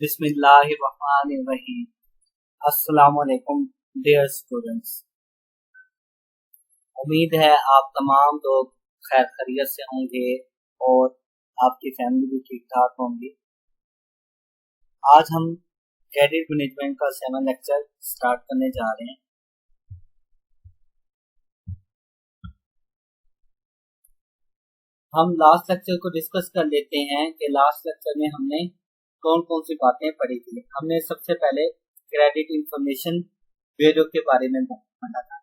बिस्मिल्लाहिर्रहमानिर्रहीम। अस्सलाम वालेकुम डियर स्टूडेंट्स। उम्मीद है आप तमाम लोग खैर खैरियत से होंगे और आपकी फैमिली भी ठीक ठाक होंगी। आज हम क्रेडिट मैनेजमेंट का 7 लेक्चर स्टार्ट करने जा रहे हैं। हम लास्ट लेक्चर को डिस्कस कर लेते हैं कि लास्ट लेक्चर में हमने कौन कौन सी बातें पढ़ी थी। हमने सबसे पहले क्रेडिट इंफॉर्मेशन ब्यूरो के बारे में पढ़ा था।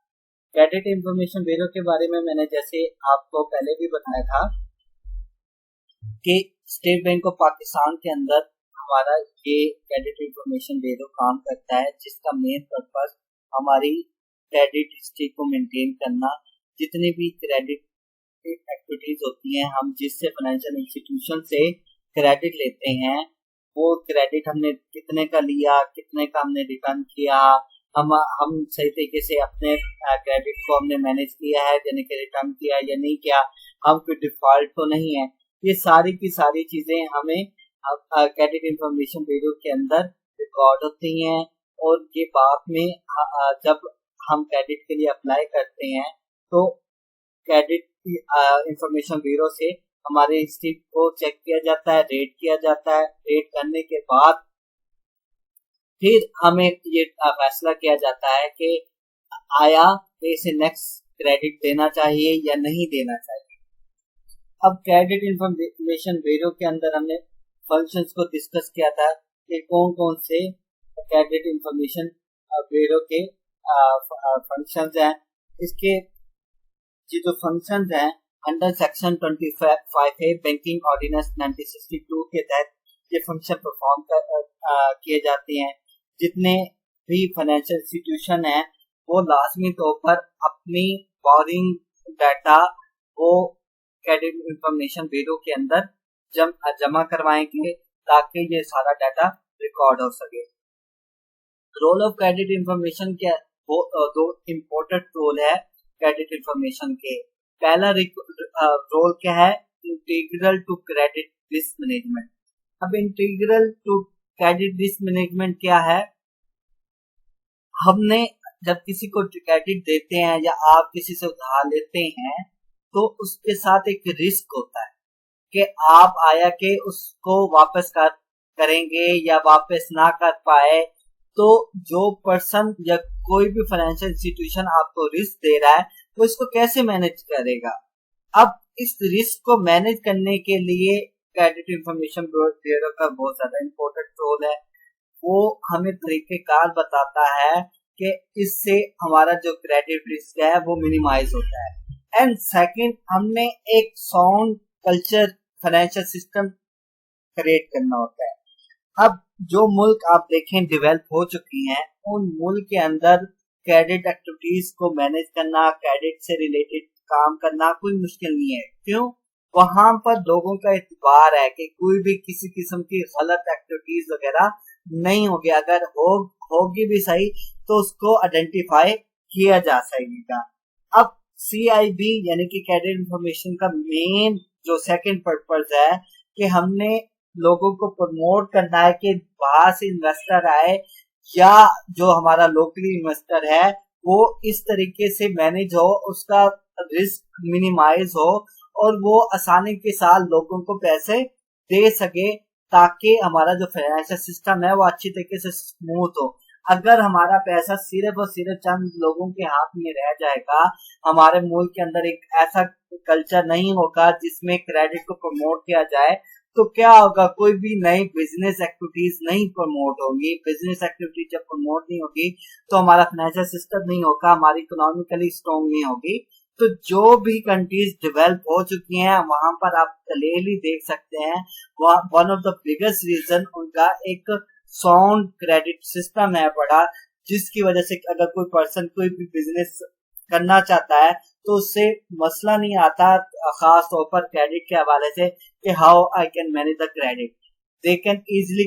क्रेडिट इंफॉर्मेशन ब्यूरो के बारे में मैंने जैसे आपको पहले भी बताया था कि स्टेट बैंक ऑफ पाकिस्तान के अंदर हमारा ये क्रेडिट इंफॉर्मेशन ब्यूरो काम करता है, जिसका मेन पर्पस हमारी क्रेडिट हिस्ट्री को मेंटेन करना, जितने भी क्रेडिट एक्टिविटीज होती हैं, हम जिससे फाइनेंशियल इंस्टीट्यूशन से क्रेडिट लेते हैं, वो क्रेडिट हमने कितने का लिया, कितने का हमने रिटर्न किया, हम सही तरीके से अपने क्रेडिट को हमने मैनेज किया है यानी कि रिटर्न किया या नहीं किया, हम कोई डिफॉल्ट तो नहीं है। ये सारी की सारी चीजें हमें क्रेडिट इंफॉर्मेशन ब्यूरो के अंदर रिकॉर्ड होती हैं। और ये बाद में जब हम क्रेडिट के लिए अप्लाई करते हैं तो क्रेडिट इंफॉर्मेशन ब्यूरो से हमारे हिस्ट्री को चेक किया जाता है, रेट किया जाता है। रेट करने के बाद फिर हमें ये फैसला किया जाता है कि आया इसे नेक्स्ट क्रेडिट देना चाहिए या नहीं देना चाहिए। अब क्रेडिट इंफॉर्मेशन ब्यूरो के अंदर हमने फंक्शंस को डिस्कस किया था कि कौन कौन से क्रेडिट इंफॉर्मेशन ब्यूरो के फंक्शंस हैं। इसके जो फंक्शंस हैं under section 25A banking ordinance 1962 के तहत ये फंक्शन परफॉर्म किए जाते हैं। जितने भी फाइनेंशियल इंस्टीट्यूशन हैं वो लाजमी तौर पर अपनी बोरिंग डाटा वो क्रेडिट इंफॉर्मेशन ब्यूरो के अंदर जमा करवाएंगे ताकि ये सारा डाटा रिकॉर्ड हो सके। रोल ऑफ क्रेडिट इंफॉर्मेशन के दो इम्पोर्टेंट रोल है क्रेडिट इंफॉर्मेशन के। पहला रोल क्या है, integral to credit risk management. अब integral to credit risk management क्या है, हमने जब किसी को क्रेडिट देते हैं या आप किसी से उधार लेते हैं तो उसके साथ एक रिस्क होता है कि आप आया के उसको वापस करेंगे या वापस ना कर पाए, तो जो पर्सन या कोई भी फाइनेंशियल इंस्टीट्यूशन आपको रिस्क दे रहा है वो इसको कैसे मैनेज करेगा। अब इस रिस्क को मैनेज करने के लिए क्रेडिट इंफॉर्मेशन ब्यूरो का बहुत ज्यादा इम्पोर्टेंट रोल है। वो हमें तरीकेकार बताता है कि इससे हमारा जो क्रेडिट रिस्क है वो मिनिमाइज होता है। एंड सेकंड, हमने एक sound culture financial system create करना होता है। अब जो मुल्क आप देखें डेवलप हो चुकी हैं, उन मुल्क के अंदर क्रेडिट एक्टिविटीज को मैनेज करना, क्रेडिट से रिलेटेड काम करना कोई मुश्किल नहीं है। क्यों? वहां पर लोगों का एतबार है कि कोई भी किसी किस्म की गलत एक्टिविटीज वगैरह नहीं होगी। अगर होगी भी सही तो उसको आइडेंटिफाई किया जा सकेगा। अब CIB यानी कि क्रेडिट इंफॉर्मेशन का मेन जो सेकंड पर्पस है कि हमने लोगों को प्रमोट करना है कि बाहर से इन्वेस्टर आए या जो हमारा लोकली इन्वेस्टर है वो इस तरीके से मैनेज हो, उसका रिस्क मिनिमाइज हो और वो आसानी के साथ लोगों को पैसे दे सके ताकि हमारा जो फाइनेंशियल सिस्टम है वो अच्छी तरीके से स्मूथ हो। अगर हमारा पैसा सिर्फ और सिर्फ चंद लोगों के हाथ में रह जाएगा, हमारे मुल्क के अंदर एक ऐसा कल्चर नहीं होगा जिसमें क्रेडिट को प्रमोट किया जाए, तो क्या होगा, कोई भी नई बिजनेस एक्टिविटीज नहीं प्रमोट होगी। बिजनेस एक्टिविटी जब प्रमोट नहीं होगी तो हमारा फाइनेंशियल सिस्टम नहीं होगा, हमारी इकोनॉमिकली स्ट्रॉन्ग नहीं होगी। तो जो भी कंट्रीज डेवलप हो चुकी हैं वहां पर आप क्लियरली देख सकते हैं one of the biggest reason उनका एक साउंड क्रेडिट सिस्टम है बड़ा, जिसकी वजह से अगर कोई पर्सन कोई भी बिजनेस करना चाहता है तो उससे मसला नहीं आता, खास तौर पर क्रेडिट के हवाले से कि how I can manage the credit. They can easily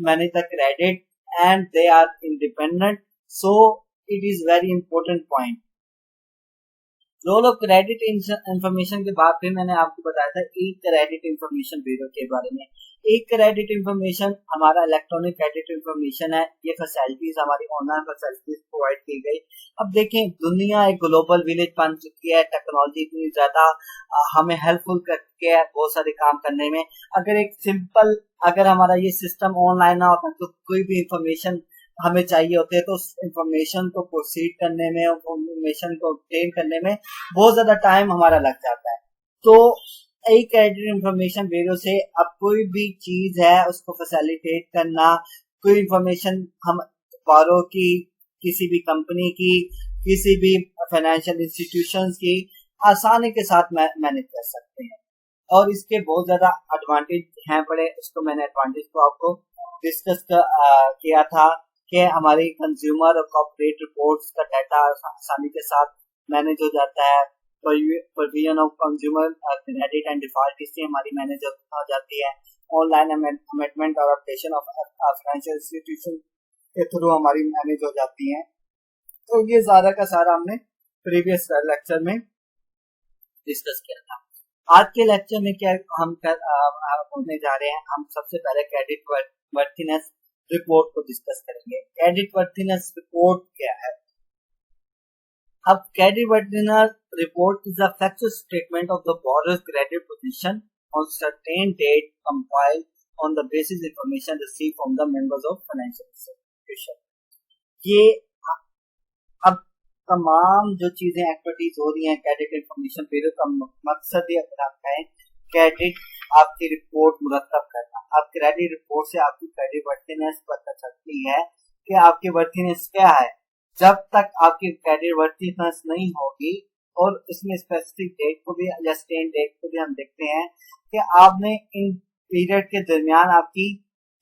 manage the credit and they are independent, so it is very important point. Role of credit information के बाद फिर मैंने आपको बताया था ई क्रेडिट इंफॉर्मेशन ब्यूरो के बारे में। एक क्रेडिट इंफॉर्मेशन हमारा इलेक्ट्रॉनिक क्रेडिट इंफॉर्मेशन है। ये फैसिलिटीज हमारी ऑनलाइन फैसिलिटीज प्रोवाइड की गई। अब देखें, दुनिया एक ग्लोबल विलेज बन चुकी है। टेक्नोलॉजी इतनी ज्यादा हमें हेल्पफुल करती है बहुत सारे काम करने में। अगर हमारा ये सिस्टम ऑनलाइन ना होता तो कोई भी इंफॉर्मेशन हमें चाहिए होते हैं तो उस इंफॉर्मेशन को प्रोसीड करने में, इंफॉर्मेशन को ऑब्टेन करने में बहुत ज्यादा टाइम हमारा लग जाता है। तो एक क्रेडिट इंफॉर्मेशन ब्यूरो से अब कोई भी चीज है उसको फैसिलिटेट करना, कोई इंफॉर्मेशन हम बारो की, किसी भी कंपनी की, किसी भी फाइनेंशियल इंस्टीट्यूशंस की आसानी के साथ मैनेज कर सकते हैं। और इसके बहुत ज्यादा एडवांटेज हैं बड़े। उसको मैंने एडवांटेज को आपको डिस्कस किया था कि हमारी कंज्यूमर और कॉर्पोरेट रिपोर्ट्स का डाटा आसानी के साथ मैनेज हो जाता है। Provision of consumer credit and default इससे हमारी मैनेज हो जाती है। ऑनलाइन अमेंडमेंट और अपडेशन ऑफ फाइनेंशियल इंस्टीट्यूशन के थ्रू हमारी मैनेज हो जाती है। तो ये सारा का सारा हमने प्रीवियस लेक्चर में डिस्कस किया था। आज के लेक्चर में क्या हम होने जा रहे हैं, हम सबसे पहले क्रेडिट वर्थीनेस रिपोर्ट को डिस्कस करेंगे। क्रेडिट वर्थीनेस रिपोर्ट क्या है? अब credit worthiness report is a factual statement of the borrower's credit position on certain date compiled on the basis information received from the members of financial institution. ये अब तमाम जो चीजें activities हो रही हैं क्रेडिट इंफॉर्मेशन ब्यूरो का मकसद ये अपना है क्रेडिट आपकी रिपोर्ट मुरतब करना। अब क्रेडिट रिपोर्ट से आपकी क्रेडिट वर्थीनेस पता चलती है कि आपकी वर्थीनेस क्या है। जब तक आपकी क्रेडिट वर्थीनेस नहीं होगी, और इसमें स्पेसिफिक डेट को भी या स्टेन डेट को भी हम देखते हैं कि आपने इन पीरियड के दरमियान आपकी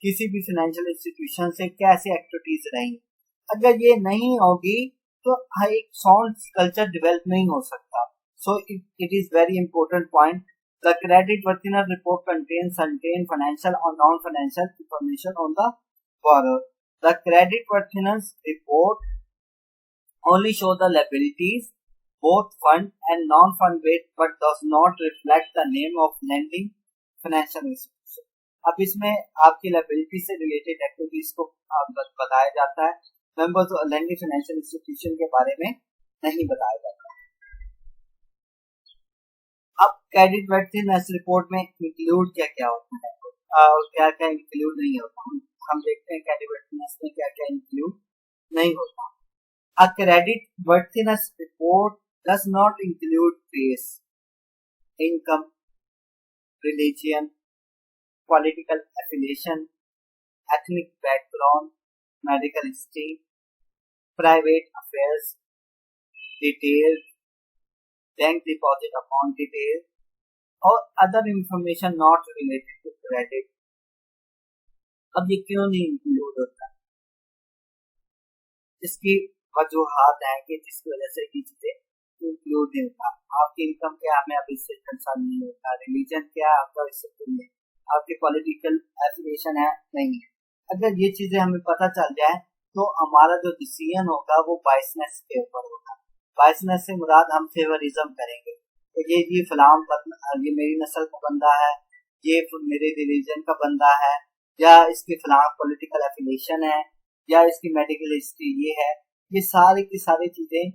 किसी भी फाइनेंशियल इंस्टीट्यूशन से कैसी एक्टिविटीज रही। अगर ये नहीं होगी तो एक साउंड कल्चर डेवलप नहीं हो सकता। So it is very important point. The credit worthiness report contains certain financial और non financial information on the borrower. The credit worthiness report only show the liabilities, both fund and non-fund based, but does not reflect the name of lending financial institution. अब इसमें आपकी liability से related activities को बताया जाता है, members of lending financial institution के बारे में नहीं बताया जाता। अब क्रेडिट वर्थीनेस रिपोर्ट में इंक्लूड क्या क्या होता है और क्या क्या इंक्लूड नहीं होता, हम देखते हैं क्रेडिट वर्थीनेस में क्या क्या इंक्लूड नहीं होता। A credit worthiness report does not include race, income, religion, political affiliation, ethnic background, medical history, private affairs, details, bank deposit account details, or other information not related to credit. अब ये क्यों नहीं include होता? इसकी वजूहात है कि जिसकी वजह से ये चीजें इंक्लूड नहीं होता। आपकी इनकम क्या, हमें अभी इससे कंसर्न नहीं होता। रिलीजन क्या है आपका, इससे नहीं। आपकी पॉलिटिकल एफिलिएशन है, नहीं है। अगर ये चीजें हमें पता चल जाए तो हमारा जो डिसीजन होगा वो बायसनेस के ऊपर होगा। बायसनेस से मुराद हम फेवरिज्म करेंगे तो ये फलाम, ये मेरी नस्ल का बंदा है, ये मेरे रिलीजन का बंदा है, या इसकी फलाम पॉलिटिकल एफिलिएशन है, या इसकी मेडिकल हिस्ट्री ये है। ये सारी की सारी चीजें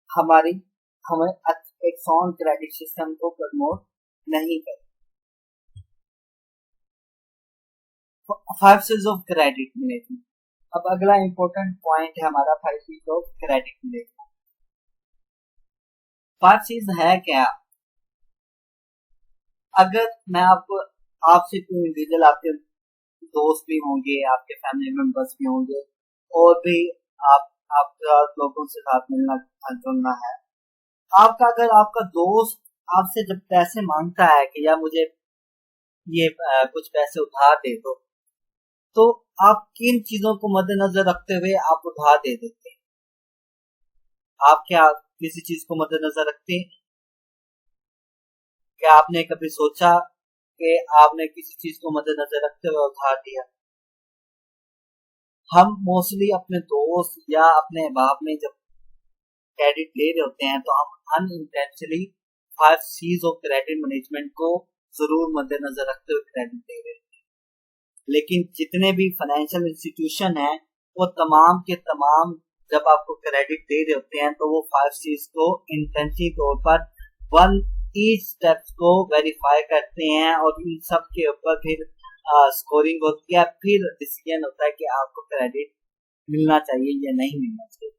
हमें एक साउंड क्रेडिट सिस्टम को प्रमोट नहीं करती। 5 C's ऑफ क्रेडिट मैनेजमेंट। अब अगला इंपॉर्टेंट पॉइंट है हमारा 5 C's of credit management. 5 C's है क्या? अगर मैं आपसे कोई इंडिविजुअल, आपके दोस्त भी होंगे, आपके फैमिली मेंबर्स भी होंगे, और भी आपका लोगों से साथ मिलना जुलना है। अगर आपका दोस्त आपसे जब पैसे मांगता है कि यार मुझे ये कुछ पैसे उधार दे दो, तो आप किन चीजों को मद्देनजर रखते हुए आप उधार दे देते हैं? आप क्या किसी चीज को मद्देनजर रखते हैं? क्या आपने कभी सोचा कि आपने किसी चीज को मद्देनजर रखते हुए उधार दिया? हम मोस्टली अपने दोस्त या अपने बाप में जब क्रेडिट ले रहे होते हैं तो हम unintentionally 5 C's of credit management को जरूर मद्देनजर रखते हुए क्रेडिट दे रहे हैं। लेकिन जितने भी फाइनेंशियल इंस्टीट्यूशन हैं वो तमाम के तमाम जब आपको क्रेडिट दे रहे होते हैं तो वो 5Cs को इंटेंसिव तौर पर वन ईच स्टेप्स को वेरीफाई करते हैं और इन सब के ऊपर फिर स्कोरिंग होती है, फिर डिसीजन होता है कि आपको क्रेडिट मिलना चाहिए या नहीं मिलना चाहिए।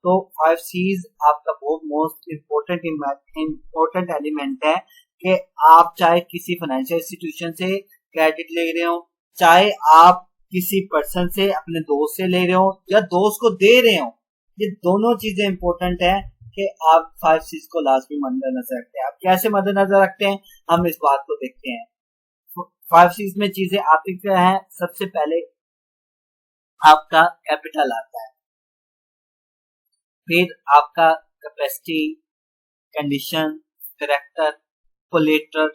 तो 5Cs आपका बहुत मोस्ट इम्पोर्टेंट एलिमेंट है कि आप चाहे किसी फाइनेंशियल इंस्टीट्यूशन से क्रेडिट ले रहे हो, चाहे आप किसी पर्सन से अपने दोस्त से ले रहे हो या दोस्त को दे रहे हो, ये दोनों चीजें इंपॉर्टेंट है कि आप 5Cs को लाजमी मद्देनजर रखते हैं। आप कैसे मद्देनजर रखते हैं हम इस बात को देखते हैं। 5Cs में चीजें आती क्या है, सबसे पहले आपका कैपिटल आता है, फिर आपका कैपेसिटी, कंडीशन, कैरेक्टर, कोलेटरल,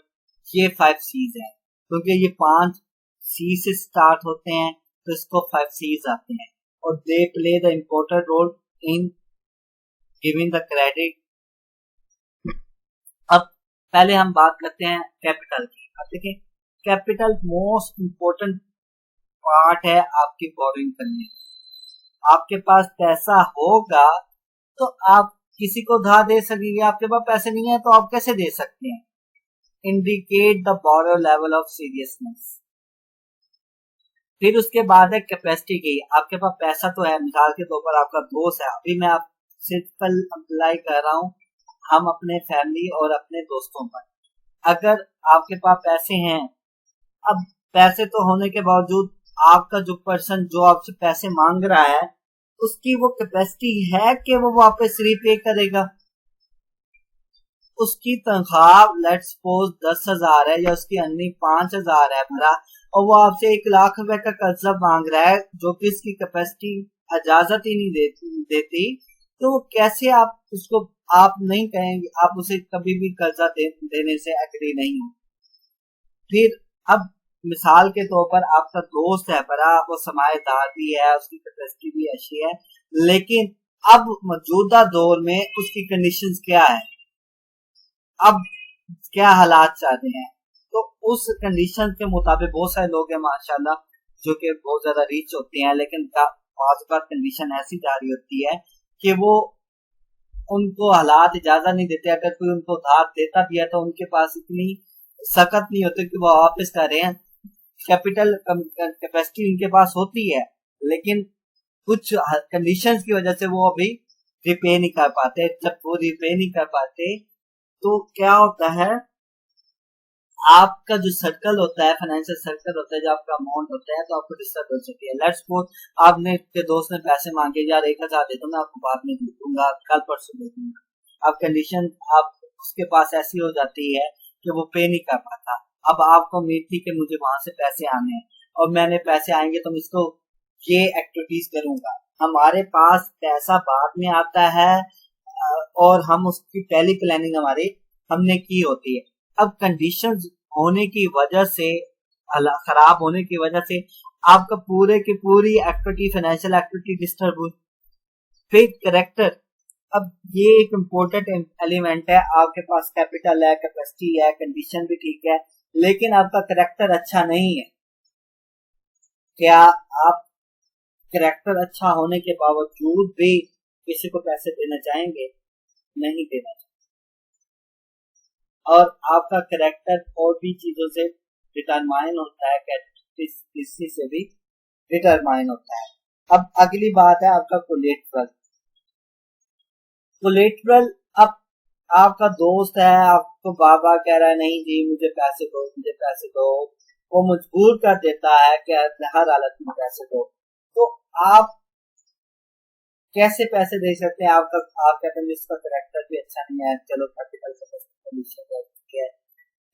ये 5Cs है। क्योंकि ये 5 C से स्टार्ट होते हैं तो इसको 5Cs आते हैं और they play the important role in giving the credit. अब पहले हम बात करते हैं कैपिटल की। अब देखिए कैपिटल मोस्ट इम्पोर्टेंट पार्ट है आपकी बोरिंग करने। आपके पास पैसा होगा तो आप किसी को उधार दे सकेंगे, आपके पास पैसे नहीं है तो आप कैसे दे सकते हैं। Indicate the borrower level of seriousness. फिर उसके बाद है कैपेसिटी की। आपके पास पैसा तो है, मिसाल के तौर पर आपका दोस्त है, अभी मैं आप सिंपल अप्लाई कर रहा हूँ हम अपने फैमिली और अपने दोस्तों पर। अगर आपके पास पैसे हैं, अब पैसे तो होने के बावजूद आपका जो पर्सन जो आपसे पैसे मांग रहा है उसकी वो कैपेसिटी है कि वो वापस रीपे करेगा। उसकी तनख्वाह लेट्स सपोज 10,000 है या उसकी अर्निंग 5,000 है भरा और वो आपसे 1,00,000 रुपए का कर्जा मांग रहा है जो कि इसकी कैपेसिटी इजाजत ही नहीं देती, तो वो कैसे आप उसको आप नहीं कहेंगे, आप उसे कभी भी कर्जा देने से एग्री नहीं हो। फिर अब मिसाल के तौर पर आपका दोस्त है बड़ा, वो समायदार भी है, उसकी कैपेसिटी भी अच्छी है, लेकिन अब मौजूदा दौर में उसकी कंडीशंस क्या है, अब क्या हालात चल रहे हैं, तो उस कंडीशन के मुताबिक बहुत सारे लोग हैं माशाल्लाह जो कि बहुत ज्यादा रीच होते हैं, लेकिन बात कंडीशन ऐसी जा रही होती है कि वो उनको हालात इजाजत नहीं देते। अगर कोई उनको उधार देता भी है तो उनके पास इतनी सख्त नहीं होती कि वो वापस कर रहे हैं। कैपिटल कैपेसिटी उनके पास होती है लेकिन कुछ कंडीशंस की वजह से वो अभी रिपे नहीं कर पाते। जब वो रिपे नहीं कर पाते तो क्या होता है, आपका जो सर्कल होता है, फाइनेंशियल सर्कल होता है, जो आपका अमाउंट होता है, तो आपको डिस्टर्ब हो सकती है। लेट्स सपोज आपने के दोस्त ने पैसे मांगे, यार 1,000 दे दो, मैं आपको बाद में दे दूंगा, कल परसों दे दूंगा। अब कंडीशन आप उसके पास ऐसी हो जाती है कि वो पे नहीं कर पाता। अब आपको उम्मीद थी कि मुझे वहां से पैसे आने हैं और मैंने पैसे आएंगे तो मैं इसको ये एक्टिविटीज करूंगा। हमारे पास पैसा बाद में आता है और हम उसकी पहली प्लानिंग हमने की होती है। अब कंडीशंस होने की वजह से, खराब होने की वजह से आपका पूरे की पूरी एक्टिविटी, फाइनेंशियल एक्टिविटी डिस्टर्ब हुई। फिर कैरेक्टर, अब ये एक इम्पोर्टेंट एलिमेंट है। आपके पास कैपिटल है, कैपेसिटी है, कंडीशन भी ठीक है, लेकिन आपका कैरेक्टर अच्छा नहीं है। क्या आप कैरेक्टर अच्छा होने के बावजूद भी किसी को पैसे देना चाहेंगे? नहीं देना चाहेंगे। और आपका कैरेक्टर और भी चीजों से डिटरमाइन होता है, किसी से भी डिटरमाइन होता है। अब अगली बात है आपका कोलेटरल। कोलेटरल, अब आपका दोस्त है, आपको बार बार कह रहा है नहीं जी मुझे पैसे दो, मुझे पैसे दो, वो मजबूर कर देता है कि हर हालत में पैसे दो, तो आप कैसे पैसे दे सकते हैं? आप कहते हैं जिसका कैरेक्टर भी अच्छा नहीं है, चलो कैपिटल है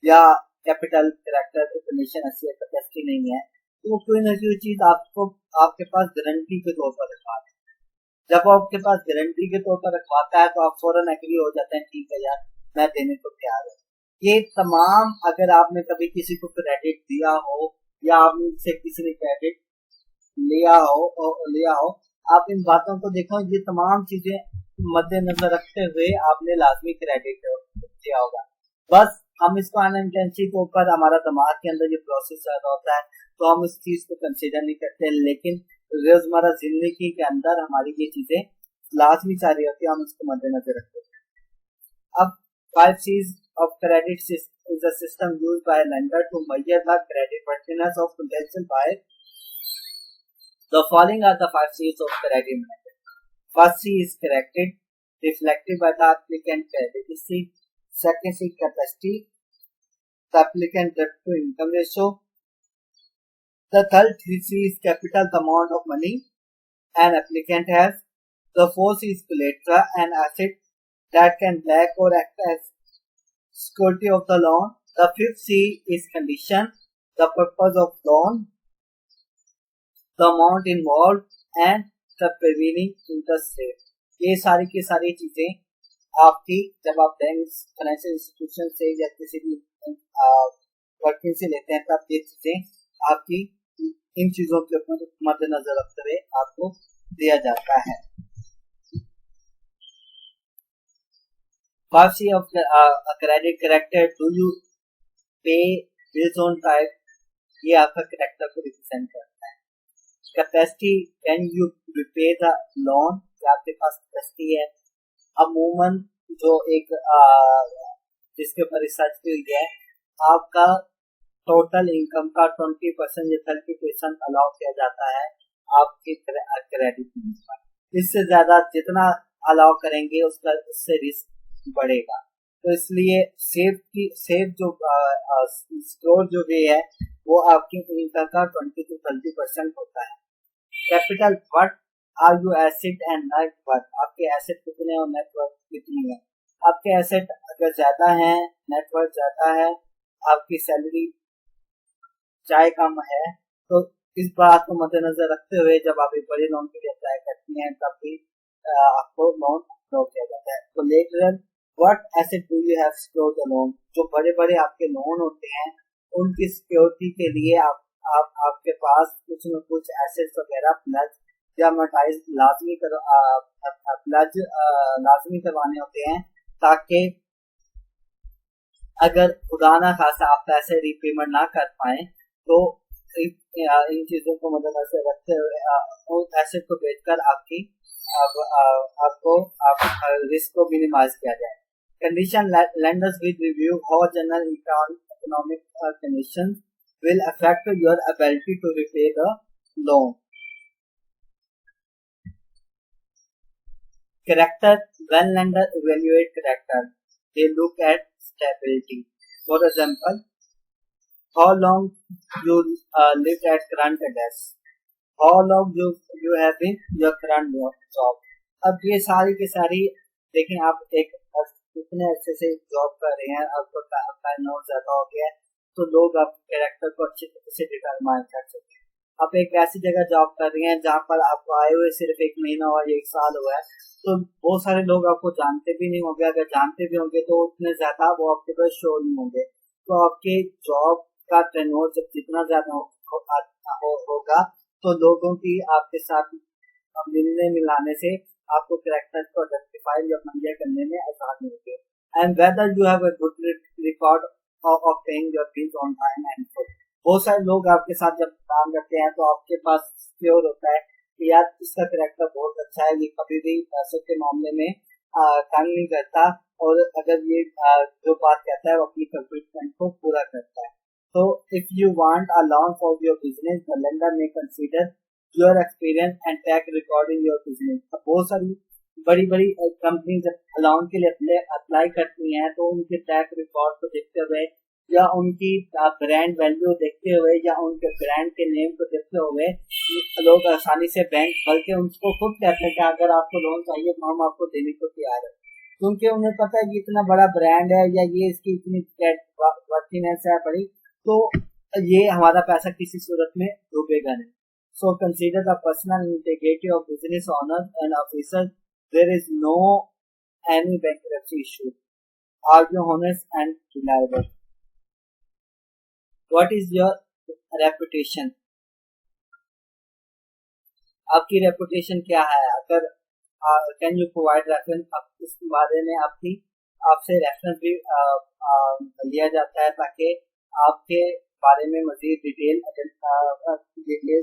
या कैपिटल कैरेक्टर की कंडीशन अच्छी है, कैपेसिटी नहीं है, तो कोई ना कोई चीज आपको आपके पास गारंटी के तौर पर रखवा है। जब आपके पास गारंटी के तौर पर रखवाता है तो आप फौरन एग्री हो जाते हैं, ठीक है यार मैं देने को तैयार हूँ। ये तमाम, अगर आपने कभी किसी को क्रेडिट दिया हो या आपसे किसी ने क्रेडिट लिया हो, आप इन बातों को देखो, ये तमाम चीजें मद्देनजर रखते हुए आपने लाजमी क्रेडिट दिया होगा। बस हम इसको अनइंटेंसिव तौर पर हमारा दिमाग के अंदर ये प्रोसेस चल रहा होता है, तो हम उस चीज को कंसिडर नहीं करते, लेकिन रोजमर्रा जिंदगी के अंदर हमारी ये चीजें लाजमी सारी होती है, हम उसको मद्देनजर रखते हैं। अब 5 C's of credit is a system used by a lender to measure the credit worthiness of potential buyer. The following are the 5 C's of credit management. First C is corrected, reflected by the applicant credit history. Second C, capacity, the applicant debt to income ratio. The third C is capital, the amount of money an applicant has. The fourth is collateral, an asset that can back or act as security of the loan. The fifth C is condition, the purpose of loan, the amount involved, and the prevailing interest rate. ये सारी की सारी चीजें आपकी जब आप bank financial institution से या किसी भी वर्किंग से लेते हैं तब ये चीजें आपकी इन चीजों के ऊपर मद्देनजर रखते हुए आपको दिया जाता है। 5C of credit character, do you pay bills on time, ये आपका करेक्टर को रिप्रेजेंट करता है। Capacity, can you repay the loan, आपके पास कैपेसिटी है। अमूमन जो एक जिसके ऊपर रिसर्च हुई है, आपका टोटल इनकम का 20% या 30% अलाउ किया जाता है आपके क्रेडिट पर। इससे ज्यादा जितना अलाउ करेंगे उसका उससे रिस्क बढ़ेगा, तो इसलिए सेफ जो स्कोर जो भी है वो आपकी इनकम का 20 to 30% होता है। Capital, what are you asset and net worth, आपके एसेट कितने और नेट वर्थ कितनी है। आपके एसेट अगर ज्यादा है, नेट वर्थ ज्यादा है, आपकी सैलरी चाहे कम है, तो इस बात को मद्देनजर रखते हुए जब आप एक बड़े लोन के लिए अप्लाई करती हैं तब भी आपको लोन अप्रूव किया जाता है। तो lateral, what asset do you have secure the loan, जो बड़े बड़े आपके लोन होते हैं उनकी सिक्योरिटी के लिए आपके पास कुछ न कुछ एसेट्स वगैरह प्लस या मोटाइज लाजमी करवाने होते हैं, ताकि अगर खुदा ना खासा आप पैसे रिपेमेंट ना कर पाए तो इन चीजों को मद्देनजर रखते हुए उन एसेट को बेचकर आपको रिस्क को मिनिमाइज किया जाए। Condition, lenders will review how general economic conditions will affect your ability to repay the loan. Character, when lender evaluate character, they look at stability. For example, how long you lived at current address, how long you have been your current job. अब ये सारी की सारी देखें, आप एक कितने अच्छे से जॉब कर रहे हैं, आपको नोट ज्यादा हो गया है तो लोग आपके कैरेक्टर को अच्छी तरह से डिटरमाइन कर सकते हैं। आप एक ऐसी जगह जॉब कर रहे हैं जहाँ पर आपको आए हुए सिर्फ 1 महीना और 1 साल हुआ है, तो बहुत सारे लोग आपको जानते भी नहीं होंगे, अगर जानते भी होंगे तो उतने ज्यादा वो आपके पास शो नहीं होंगे। तो आपके जॉब का टेन्योर जब जितना ज्यादा होगा तो लोगों की आपके साथ मिलने मिलाने से आपको कैरेक्टर को आइडेंटिफाई या महिया करने में आसानी होगी। And whether you have a good record of paying your bills on time and full, बहुत सारे लोग आपके साथ जब काम करते हैं तो आपके पास श्योर होता है कि यार इसका कैरेक्टर बहुत अच्छा है, ये कभी भी पैसों के मामले में तंग नहीं करता, और अगर ये जो बात कहता है वो अपनी कमिटमेंट को पूरा करता है। तो if you want a loan for your business, the lender may consider your experience and track record in your business. बहुत सारी बड़ी बड़ी कंपनी जब लोन के लिए अप्लाई करती हैं तो उनके ट्रैक रिकॉर्ड को देखते हुए या उनकी ब्रांड वैल्यू देखते हुए या उनके ब्रांड के नेम को देखते हुए लोग आसानी से बैंक, बल्कि उनको खुद कहते हैं कि अगर आपको लोन चाहिए तो हम आपको देने को तैयार है, क्योंकि उन्हें पता है कि इतना बड़ा ब्रांड है या ये इसकी इतनी वर्थीनेस है बड़ी, तो ये हमारा पैसा किसी सूरत में डूबेगा नहीं। So consider the personal integrity of business owners and officers. There is no any bankruptcy issue. Are you honest and reliable? What is your reputation? आपकी रेपुटेशन क्या है? अगर कैन यू प्रोवाइड रेफरेंस, इस बारे में आपसे रेफरेंस भी लिया जाता है ताकि आपके बारे में मजीद डिटेल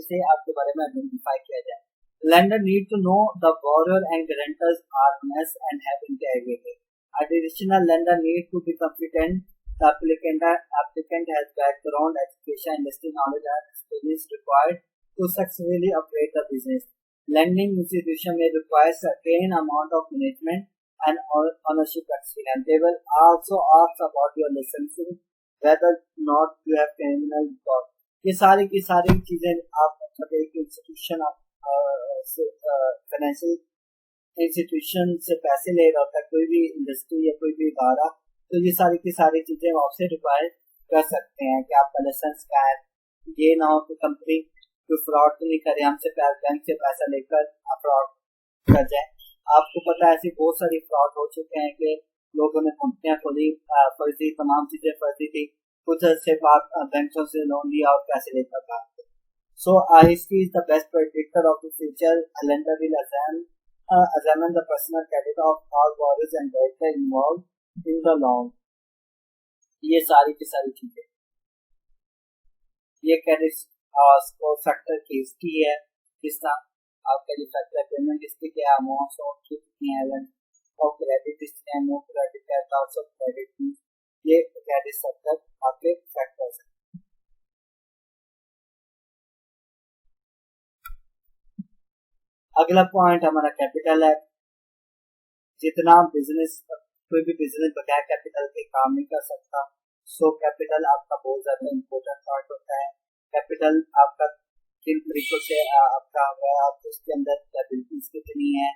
से आपके बारे में आइडेंटिफाई किया जाए। Lender need to know the borrower and guarantors are honest and have integrity. Additional lender need to be competent. The applicant has background, education, industry knowledge and experience required to successfully operate the business. Lending institution may require certain amount of management and ownership experience. They will also ask about your licensing, whether not you have criminal record. ये सारी की सारी चीजें आप मतलब एक institution financial institution से पैसे ले रहा होता है, कोई भी इंडस्ट्री या कोई भी इदारा, तो ये सारी की सारी चीजें आपसे रिक्वायर कर सकते हैं कि आपका लाइसेंस क्या है, ये ना हो कि कंपनी कोई फ्रॉड तो नहीं करे, हमसे बैंक से पैसा लेकर फ्रॉड कर जाए। आपको पता है ऐसी बहुत सारी फ्रॉड हो चुके हैं कि लोगों ने कंपनियां खोली, फर्जी तमाम चीजें फर्जी थी, कुछ से बाद बैंकों से लोन लिया और पैसे लेकर भाग। So ISP is the best predictor of the future. A lender will examine the personal credit of all borrowers and debtor involved in the loan. ये सारी की सारी चीजें, ये क्रेडिट स्कोर फैक्टर किसकी है, किस तरह आप क्रेडिट फैक्टर पेमेंट हिस्ट्री क्या अमाउंट ऑफ कितनी है और क्रेडिट हिस्ट्री है, नो क्रेडिट है, टाइप्स ऑफ क्रेडिट, ये क्रेडिट फैक्टर आपके फैक्टर्स हैं। अगला पॉइंट हमारा कैपिटल है। जितना बिजनेस, कोई भी बिजनेस बगैर कैपिटल के काम नहीं कर सकता, सो कैपिटल आपका बहुत ज्यादा इम्पोर्टेंट पार्ट होता है। कैपिटल आपका किन तरीकों से आपका आप उसके अंदर कैपेबिलिटीज कितनी है,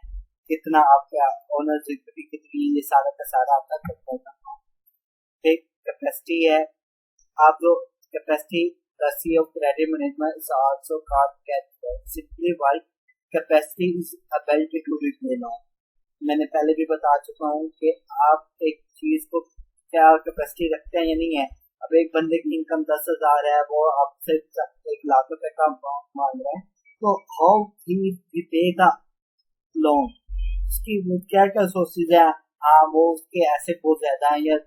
कितना आपका ओनर्स इक्विटी कितनी है, ये सारा का सारा आपका कैपिटल का काम। ठीक, कैपेसिटी है, आप जो capacity of credit management is also called capital. Simply why capacity is ability to repay loan. मैंने पहले भी बता चुका हूँ कि आप एक चीज को क्या कैपेसिटी रखते हैं या नहीं है। अब एक बंदे की इनकम 10,000 है, वो आपसे 1,00,000 का मांग रहा है, तो how he repay the loan, उसकी क्या क्या सोर्सेज है, हाँ वो उसके एसेट बहुत ज्यादा है या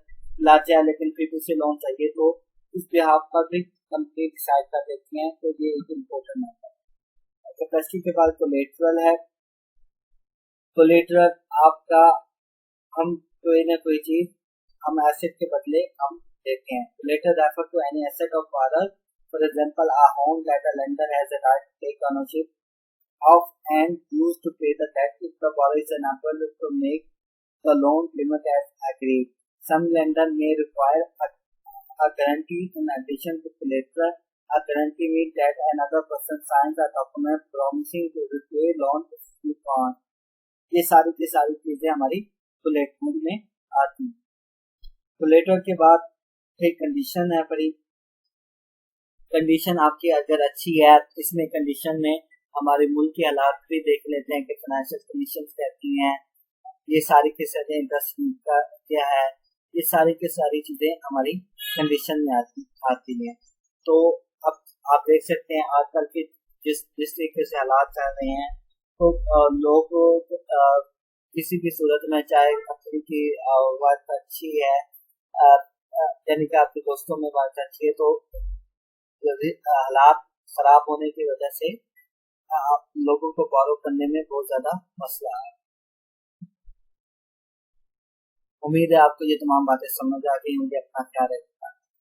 लार्ज है लेकिन फिर उसे लोन चाहिए, तो इस बिहाफ पर भी कंपनी डिसाइड कर देती है। तो ये एक इम्पोर्टेंट है। कैपेसिटी के बाद कोलेटरल है। कोलेटरल आपका, हम कोई ना कोई चीज हम एसेट के बदले हम देते हैं। Collateral refer to any asset of borrower, for example a home that a lender has a right to take ownership of and use to pay the debt if the borrower is unable to make the loan payment as agreed. Some lender may require a guarantee in addition to collateral. A guarantee means that another person signs a document promising to repay loan if you can't. ये सारी की सारी चीजें हमारी collateral में आती हैं। Collateral के बाद एक कंडीशन है पड़ी। कंडीशन आपकी अगर अच्छी है, इसमें कंडीशन में हमारे मुल्क के हालात भी देख लेते हैं कि फाइनेंशियल कंडीशन कहती हैं, ये सारी की सारी इंडस्ट्री का क्या है, ये सारी की सारी चीजें हमारी कंडीशन में आती हैं। तो अब आप देख सकते हैं आजकल के जिस तरीके से हालात चल रहे हैं, तो लोग किसी भी सूरत में चाहे अपनी की बात अच्छी है, यानी कि आपके दोस्तों में बात अच्छी है, तो हालात खराब होने की वजह से लोगों को बोरो करने में बहुत ज्यादा मसला है। उम्मीद है आपको ये तमाम बातें समझ आ गई होंगी। अपना ख्याल रखें।